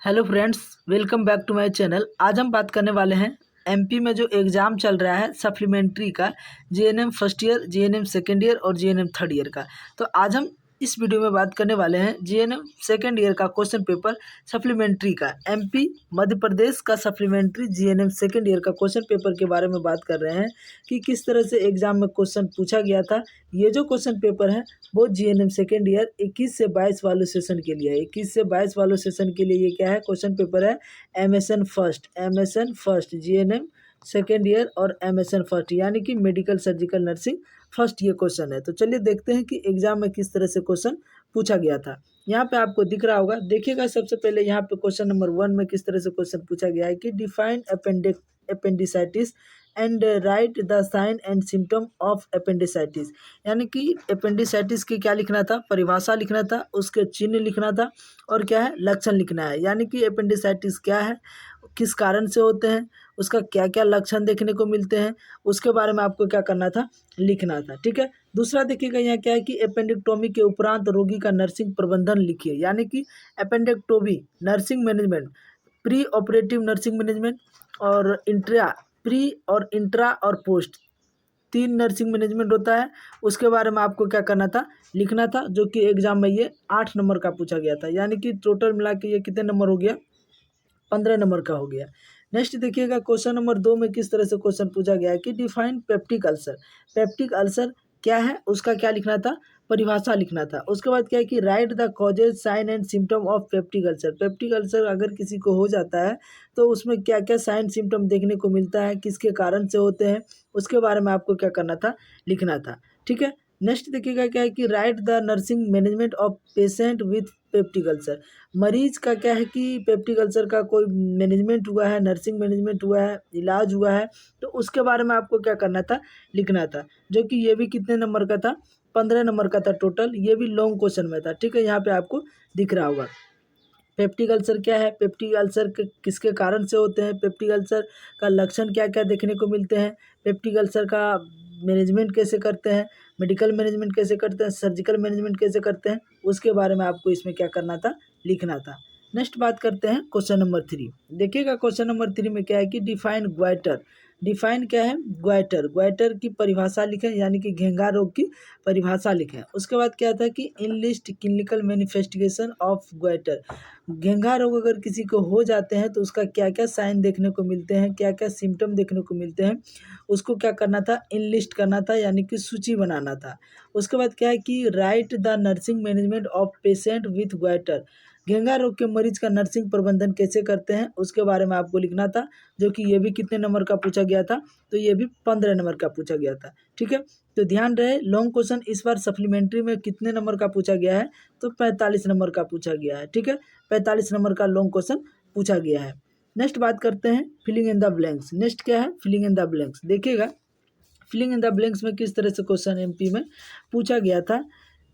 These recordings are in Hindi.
Hello friends, welcome back to my channel. आज हम बात करने वाले हैं एमपी में जो एग्ज़ाम चल रहा है सप्लीमेंट्री का, GNM first year, GNM second year और जीएनएम थर्ड ईयर का। तो आज हम इस वीडियो में बात करने वाले हैं जीएनएम सेकेंड ईयर का क्वेश्चन पेपर सप्लीमेंट्री का, एमपी मध्य प्रदेश का सप्लीमेंट्री जीएनएम सेकेंड ईयर का क्वेश्चन पेपर के बारे में बात कर रहे हैं कि किस तरह से एग्ज़ाम में क्वेश्चन पूछा गया था। ये जो क्वेश्चन पेपर है वो जीएनएम सेकेंड ईयर 21 से 22 वाले सेशन के लिए है। 21 से 22 वाले सेशन के लिए ये क्या है, क्वेश्चन पेपर है MSN first GNM second year और एमएसएन फर्स्ट यानी कि मेडिकल सर्जिकल नर्सिंग फर्स्ट, ये क्वेश्चन है। तो चलिए देखते हैं कि एग्जाम में किस तरह से क्वेश्चन पूछा गया था। यहाँ पे आपको दिख रहा होगा, देखिएगा। सबसे पहले यहाँ पे क्वेश्चन नंबर 1 में किस तरह से क्वेश्चन पूछा गया है कि define appendicitis and write the sign and symptom of appendicitis, यानी कि अपेंडिसाइटिस की क्या लिखना था, परिभाषा लिखना था, उसके चिन्ह लिखना था और क्या है, लक्षण लिखना है। यानी कि अपेंडिसाइटिस क्या है, किस कारण से होते हैं, उसका क्या क्या लक्षण देखने को मिलते हैं, उसके बारे में आपको क्या करना था, लिखना था। ठीक है। दूसरा देखिएगा यहाँ क्या है कि अपेंडिक्टोमी के उपरांत रोगी का नर्सिंग प्रबंधन लिखिए, यानी कि appendectomy nursing management, pre operative nursing management और इंट्रा और पोस्ट, 3 नर्सिंग मैनेजमेंट होता है। उसके बारे में आपको क्या करना था, लिखना था, जो कि एग्जाम में ये 8 नंबर का पूछा गया था। यानी कि टोटल मिला के ये कितने नंबर हो गया, 15 नंबर का हो गया। नेक्स्ट देखिएगा क्वेश्चन नंबर 2 में किस तरह से क्वेश्चन पूछा गया है कि define peptic ulcer. Peptic ulcer क्या है, उसका क्या लिखना था, परिभाषा लिखना था। उसके बाद क्या है कि write the causes sign and symptom of peptic ulcer. Peptic ulcer अगर किसी को हो जाता है तो उसमें क्या क्या साइन सिम्टम देखने को मिलता है, किसके कारण से होते हैं, उसके बारे में आपको क्या करना था, लिखना था। ठीक है। नेक्स्ट देखिएगा क्या है कि write the nursing management of patient with peptic ulcer. मरीज का क्या है कि पेप्टिक अल्सर का कोई मैनेजमेंट हुआ है, नर्सिंग मैनेजमेंट हुआ है, इलाज हुआ है, तो उसके बारे में आपको क्या करना था, लिखना था। जो कि ये भी कितने नंबर का था, 15 नंबर का था टोटल। ये भी लॉन्ग क्वेश्चन में था। ठीक है, यहाँ पे आपको दिख रहा होगा। पेप्टिक अल्सर क्या है, पेप्टिक अल्सर किसके कारण से होते हैं, पेप्टिक अल्सर का लक्षण क्या क्या देखने को मिलते हैं, पेप्टिक अल्सर का मैनेजमेंट कैसे करते हैं, मेडिकल मैनेजमेंट कैसे करते हैं, सर्जिकल मैनेजमेंट कैसे करते हैं, उसके बारे में आपको इसमें क्या करना था, लिखना था। नेक्स्ट बात करते हैं क्वेश्चन नंबर 3। देखिएगा क्वेश्चन नंबर 3 में क्या है कि डिफाइन ग्वाइटर। डिफाइन क्या है, ग्वाइटर, ग्वाइटर की परिभाषा लिखें, यानी कि घेंघा रोग की परिभाषा लिखें। उसके बाद क्या था कि in list clinical manifestation of goitre. घेंघा रोग अगर किसी को हो जाते हैं तो उसका क्या क्या साइन देखने को मिलते हैं, क्या क्या सिम्टम देखने को मिलते हैं, उसको क्या करना था, इनलिस्ट करना था, यानी कि सूची बनाना था। उसके बाद क्या है कि write the nursing management of patient with goitre. घेंघा रोग के मरीज का नर्सिंग प्रबंधन कैसे करते हैं, उसके बारे में आपको लिखना था। जो कि ये भी कितने नंबर का पूछा गया था, तो ये भी 15 नंबर का पूछा गया था। ठीक है। तो ध्यान रहे, लॉन्ग क्वेश्चन इस बार सप्लीमेंट्री में कितने नंबर का पूछा गया है, तो 45 नंबर का पूछा गया है। ठीक है, 45 नंबर का लॉन्ग क्वेश्चन पूछा गया है। नेक्स्ट बात करते हैं filling in the blanks. Next क्या है, फिलिंग इन द ब्लैंक्स। देखिएगा फिलिंग इन द ब्लैंक्स में किस तरह से क्वेश्चन एमपी में पूछा गया था।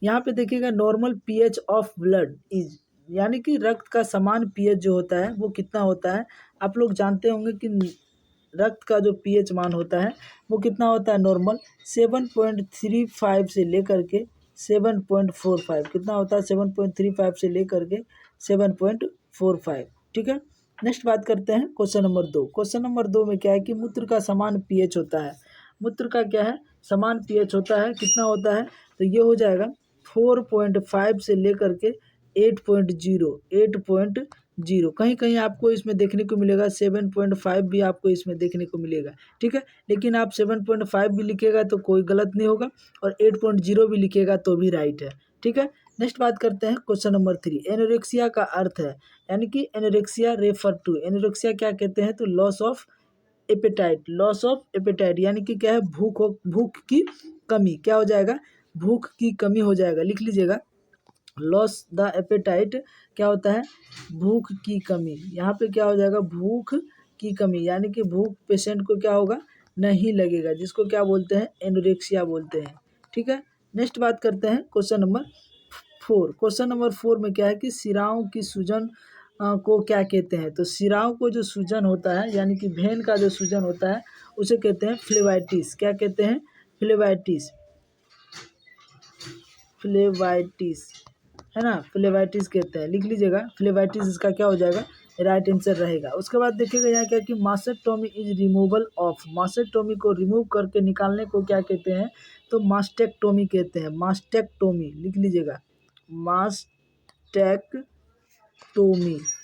यहाँ पे देखिएगा normal pH of blood is, यानी कि रक्त का समान पीएच जो होता है वो कितना होता है। आप लोग जानते होंगे कि रक्त का जो पीएच मान होता है वो कितना होता है, नॉर्मल 7.35 से लेकर के 7.45, कितना होता है, 7.35 से लेकर के 7.45। ठीक है। नेक्स्ट बात करते हैं क्वेश्चन नंबर 2। क्वेश्चन नंबर 2 में क्या है कि मूत्र का समान पीएच होता है। मूत्र का क्या है, समान पीएच होता है, कितना होता है, तो ये हो जाएगा 4.5 से लेकर के 8.0। कहीं कहीं आपको इसमें देखने को मिलेगा 7.5 भी आपको इसमें देखने को मिलेगा। ठीक है, लेकिन आप 7.5 भी लिखेगा तो कोई गलत नहीं होगा और 8.0 भी लिखेगा तो भी राइट है। ठीक है। नेक्स्ट बात करते हैं क्वेश्चन नंबर 3। एनोरेक्सिया का अर्थ है, यानी कि एनोरेक्सिया रेफर टू, एनोरेक्सिया क्या कहते हैं, तो loss of appetite, loss of appetite यानी कि क्या है, भूख की कमी, क्या हो जाएगा, भूख की कमी हो जाएगा। लिख लीजिएगा, लॉस द एपेटाइट क्या होता है, भूख की कमी। यहाँ पे क्या हो जाएगा, भूख की कमी, यानी कि भूख पेशेंट को क्या होगा, नहीं लगेगा, जिसको क्या बोलते हैं, एनोरेक्सिया बोलते हैं। ठीक है। नेक्स्ट बात करते हैं क्वेश्चन नंबर 4। क्वेश्चन नंबर 4 में क्या है कि सिराओं की सूजन को क्या कहते हैं, तो सिराओं को जो सूजन होता है, यानी कि भेन का जो सूजन होता है, उसे कहते हैं फ्लेवाइटिस। क्या कहते हैं, फ्लेवाइटिस, फ्लेवाइटिस। है ना, फ्लेवाइटिस कहते हैं, लिख लीजिएगा फ्लेवाइटिस इसका क्या हो जाएगा, राइट आंसर रहेगा। उसके बाद देखिएगा यहाँ क्या कि mastectomy is removal of, mastectomy को रिमूव करके निकालने को क्या कहते हैं, तो मास्टेक्टोमी कहते हैं, मास्टेक्टोमी लिख लीजिएगा, मास्टेक्टोमी,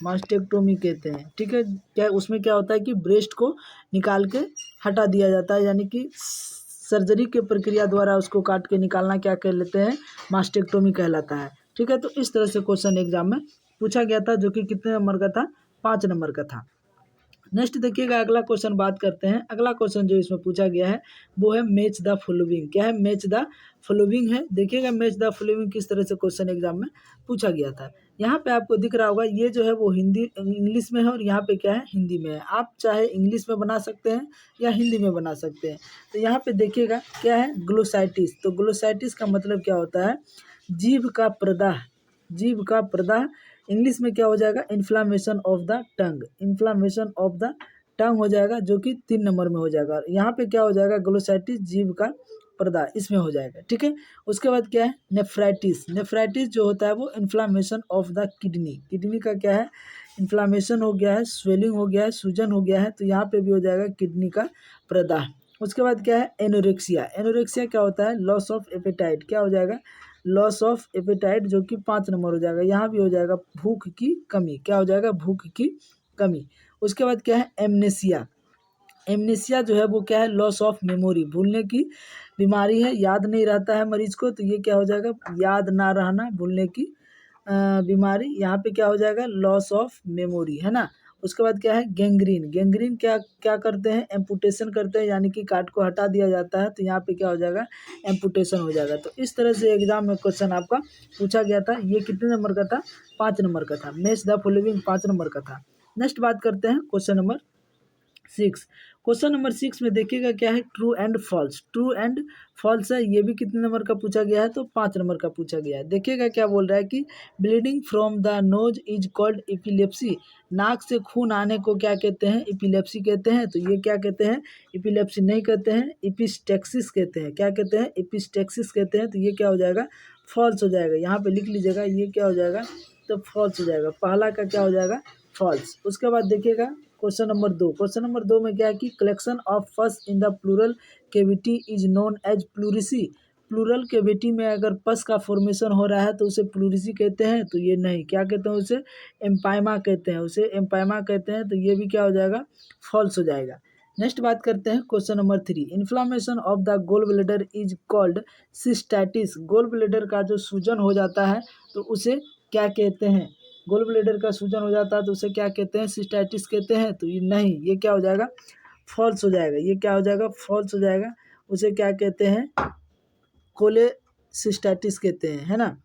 मास्टेक्टोमी कहते हैं, ठीक है। क्या उसमें क्या होता है कि ब्रेस्ट को निकाल के हटा दिया जाता है, यानी कि सर्जरी के प्रक्रिया द्वारा उसको काट के निकालना क्या कह लेते हैं, मास्टेक्टोमी कहलाता है, ठीक है। तो इस तरह से क्वेश्चन एग्जाम में पूछा गया था, जो कि कितने नंबर का था, 5 नंबर का था। नेक्स्ट देखिएगा अगला क्वेश्चन बात करते हैं। अगला क्वेश्चन जो इसमें पूछा गया है वो है मैच द फॉलोइंग, क्या है, मैच द फॉलोइंग है। देखिएगा मैच द फॉलोइंग किस तरह से क्वेश्चन एग्जाम में पूछा गया था। यहाँ पे आपको दिख रहा होगा, ये जो है वो हिंदी इंग्लिश में है और यहाँ पे क्या है, हिंदी में है। आप चाहे इंग्लिश में बना सकते हैं या हिंदी में बना सकते हैं। तो यहाँ पे देखिएगा क्या है, ग्लोसाइटिस। तो ग्लोसाइटिस का मतलब क्या होता है, जीभ का प्रदाह, जीभ का प्रदाह। इंग्लिश में क्या हो जाएगा, inflammation of the tongue, inflammation of the tongue हो जाएगा, जो कि 3 नंबर में हो जाएगा। यहाँ पे क्या हो जाएगा, ग्लोसाइटिस जीभ का प्रदाह, इसमें हो जाएगा, ठीक है। उसके बाद क्या है, नेफ्राइटिस। नेफ्राइटिस जो होता है वो inflammation of the kidney, kidney का क्या है, इन्फ्लामेशन हो गया है, स्वेलिंग हो गया है, सूजन हो गया है, तो यहाँ पे भी हो जाएगा किडनी का प्रदाह। उसके बाद क्या है, एनोरेक्सिया। एनोरेक्सिया क्या होता है, लॉस ऑफ एपेटाइट, क्या हो जाएगा, लॉस ऑफ एपेटाइट, जो कि 5 नंबर हो जाएगा। यहाँ भी हो जाएगा भूख की कमी, क्या हो जाएगा, भूख की कमी। उसके बाद क्या है, एमनेसिया। एमनेसिया जो है वो क्या है, लॉस ऑफ मेमोरी, भूलने की बीमारी है, याद नहीं रहता है मरीज को, तो ये क्या हो जाएगा, याद ना रहना, भूलने की बीमारी। यहाँ पे क्या हो जाएगा, लॉस ऑफ मेमोरी, है ना। उसके बाद क्या है, गैंग्रीन। गैंग्रीन क्या क्या करते हैं, एम्पुटेशन करते हैं, यानी कि काट को हटा दिया जाता है, तो यहाँ पे क्या हो जाएगा, एम्पुटेशन हो जाएगा। तो इस तरह से एग्जाम में क्वेश्चन आपका पूछा गया था। ये कितने नंबर का था, 5 नंबर का था। मैच द फॉलोइंग 5 नंबर का था। नेक्स्ट बात करते हैं क्वेश्चन नंबर 6। क्वेश्चन नंबर 6 में देखिएगा क्या है, true and false. True and false है, ये भी कितने नंबर का पूछा गया है, तो 5 नंबर का पूछा गया है। देखिएगा क्या बोल रहा है कि bleeding from the nose is called epilepsy. नाक से खून आने को क्या कहते हैं, एपिलेप्सी कहते हैं। तो ये क्या कहते हैं, एपिलेप्सी नहीं कहते हैं, एपिस्टेक्सिस कहते हैं। क्या कहते हैं, एपिस्टेक्सिस कहते हैं। तो ये क्या हो जाएगा, फॉल्स हो जाएगा। यहाँ पे लिख लीजिएगा, ये क्या हो जाएगा, तो फॉल्स हो जाएगा। पहला का क्या हो जाएगा, फॉल्स। उसके बाद देखिएगा क्वेश्चन नंबर 2। क्वेश्चन नंबर 2 में क्या है कि collection of pus in the pleural cavity is known as pleurisy. Pleural cavity में अगर पस का फॉर्मेशन हो रहा है तो उसे प्लूरिसी कहते हैं। तो ये नहीं, क्या कहते हैं, उसे एम्पाइमा कहते हैं, उसे एम्पाइमा कहते हैं। तो ये भी क्या हो जाएगा, फॉल्स हो जाएगा। नेक्स्ट बात करते हैं question number 3। Inflammation of the gall bladder is called cystitis. Gall bladder का जो सूजन हो जाता है तो उसे क्या कहते हैं, गोल ब्लेडर का सूजन हो जाता है तो उसे क्या कहते हैं, सिस्टाइटिस कहते हैं। तो ये नहीं, ये क्या हो जाएगा, फॉल्स हो जाएगा। ये क्या हो जाएगा, फॉल्स हो जाएगा। उसे क्या कहते हैं, कोलेसिस्टाइटिस कहते हैं, है ना।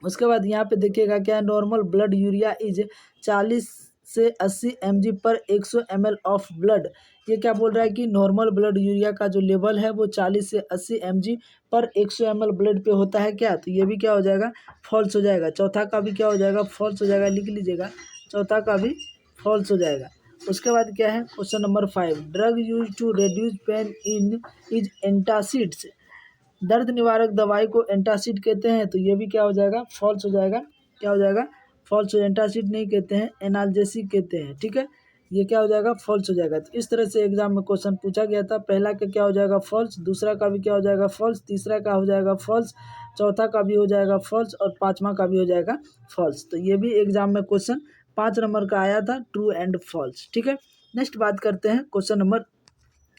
उसके बाद यहाँ पे देखिएगा क्या है, नॉर्मल ब्लड यूरिया इज 40 से 80 mg पर 100 ml ऑफ ब्लड। ये क्या बोल रहा है कि नॉर्मल ब्लड यूरिया का जो लेवल है वो 40 से 80 mg पर 100 ml ब्लड पे होता है क्या। तो ये भी क्या हो जाएगा, फॉल्स हो जाएगा। चौथा का भी क्या हो जाएगा, फॉल्स हो जाएगा, लिख लीजिएगा, चौथा का भी फॉल्स हो जाएगा। उसके बाद क्या है, question number 5। Drug use to reduce pain in is antacids. दर्द निवारक दवाई को एंटासिड कहते हैं। तो ये भी क्या हो जाएगा, फॉल्स हो जाएगा। क्या हो जाएगा, फॉल्स। एंटासिड नहीं कहते हैं, एनाल्जेसिक कहते हैं, ठीक है। ये क्या हो जाएगा, फॉल्स हो जाएगा। तो इस तरह से एग्जाम में क्वेश्चन पूछा गया था। पहला का क्या हो जाएगा, फॉल्स। दूसरा का भी क्या हो जाएगा, फॉल्स। तीसरा का हो जाएगा फॉल्स। चौथा का भी हो जाएगा फॉल्स और 5वां का भी हो जाएगा फॉल्स। तो ये भी एग्जाम में क्वेश्चन 5 नंबर का आया था, ट्रू एंड फॉल्स, ठीक है। नेक्स्ट बात करते हैं क्वेश्चन नंबर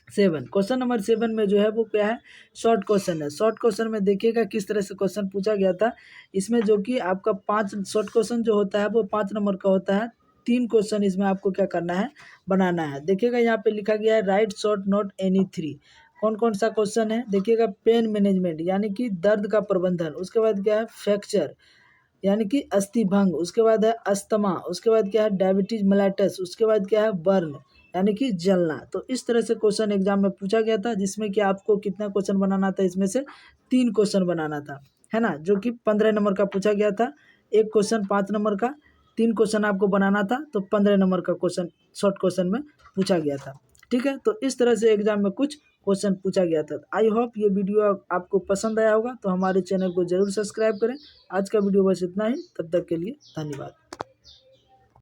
7। क्वेश्चन नंबर 7 में जो है वो क्या है, शॉर्ट क्वेश्चन है। शॉर्ट क्वेश्चन में देखिएगा किस तरह से क्वेश्चन पूछा गया था। इसमें जो कि आपका 5 शॉर्ट क्वेश्चन जो होता है वो 5 नंबर का होता है। 3 क्वेश्चन इसमें आपको क्या करना है, बनाना है। देखिएगा यहाँ पे लिखा गया है, राइट शॉर्ट नोट एनी 3। कौन कौन सा क्वेश्चन है, देखिएगा, पेन मैनेजमेंट यानी कि दर्द का प्रबंधन। उसके बाद क्या है, फ्रैक्चर यानी कि अस्थि भंग। उसके बाद है अस्थमा। उसके बाद क्या है, डायबिटीज मेलाइटस। उसके बाद क्या है, बर्न यानी कि जलना। तो इस तरह से क्वेश्चन एग्जाम में पूछा गया था, जिसमें कि आपको कितना क्वेश्चन बनाना था, इसमें से 3 क्वेश्चन बनाना था, है ना, जो कि 15 नंबर का पूछा गया था। एक क्वेश्चन 5 नंबर का, 3 क्वेश्चन आपको बनाना था, तो 15 नंबर का क्वेश्चन शॉर्ट क्वेश्चन में पूछा गया था, ठीक है। तो इस तरह से एग्जाम में कुछ क्वेश्चन पूछा गया था। आई होप ये वीडियो आपको पसंद आया होगा, तो हमारे चैनल को ज़रूर सब्सक्राइब करें। आज का वीडियो बस इतना ही, तब तक के लिए धन्यवाद।